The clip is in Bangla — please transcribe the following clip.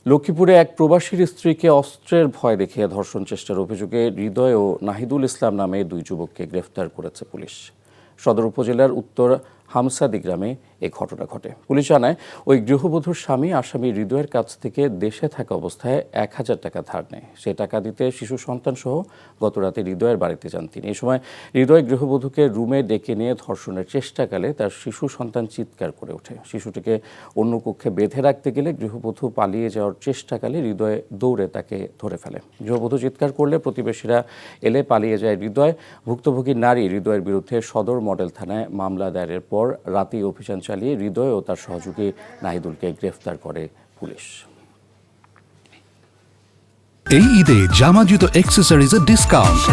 লক্ষ্মীপুরে এক প্রবাসীর স্ত্রীকে অস্ত্রের ভয় দেখিয়ে ধর্ষণ চেষ্টার অভিযোগে হৃদয় ও নাহিদুল ইসলাম নামে দুই যুবককে গ্রেফতার করেছে পুলিশ। সদর উপজেলার উত্তর হামসাদি গ্রামে এই ঘটনা ঘটে। পুলিশ জানায়, ওই গৃহবধূর স্বামী আসামি হৃদয়ের কাছ থেকে দেশে থাকা অবস্থায় ১,০০০ টাকা ধার নেয়। সে টাকা দিতে শিশু সন্তান সহ গতরাতে হৃদয়ের বাড়িতে যান তিনি। এই সময় হৃদয় গৃহবধূকে রুমে ডেকে নিয়ে ধর্ষণের চেষ্টাকালে তার শিশু সন্তান চিৎকার করে ওঠে। শিশুটিকে অন্য কক্ষে বেঁধে রাখতে গেলে গৃহবধূ পালিয়ে যাওয়ার চেষ্টাকালে হৃদয় দৌড়ে তাকে ধরে ফেলে। গৃহবধূ চিৎকার করলে প্রতিবেশীরা এলে পালিয়ে যায় হৃদয়। ভুক্তভোগী নারী হৃদয়ের বিরুদ্ধে সদর মডেল থানায় মামলা দায়েরের পর রাতেই অভিযান চালিয়ে হৃদয় ও তার সহযোগী নাহিদুলকে গ্রেফতার করে পুলিশ। এই ঈদে জামা জুতো অ্যাক্সেসরিজের ডিসকাউন্ট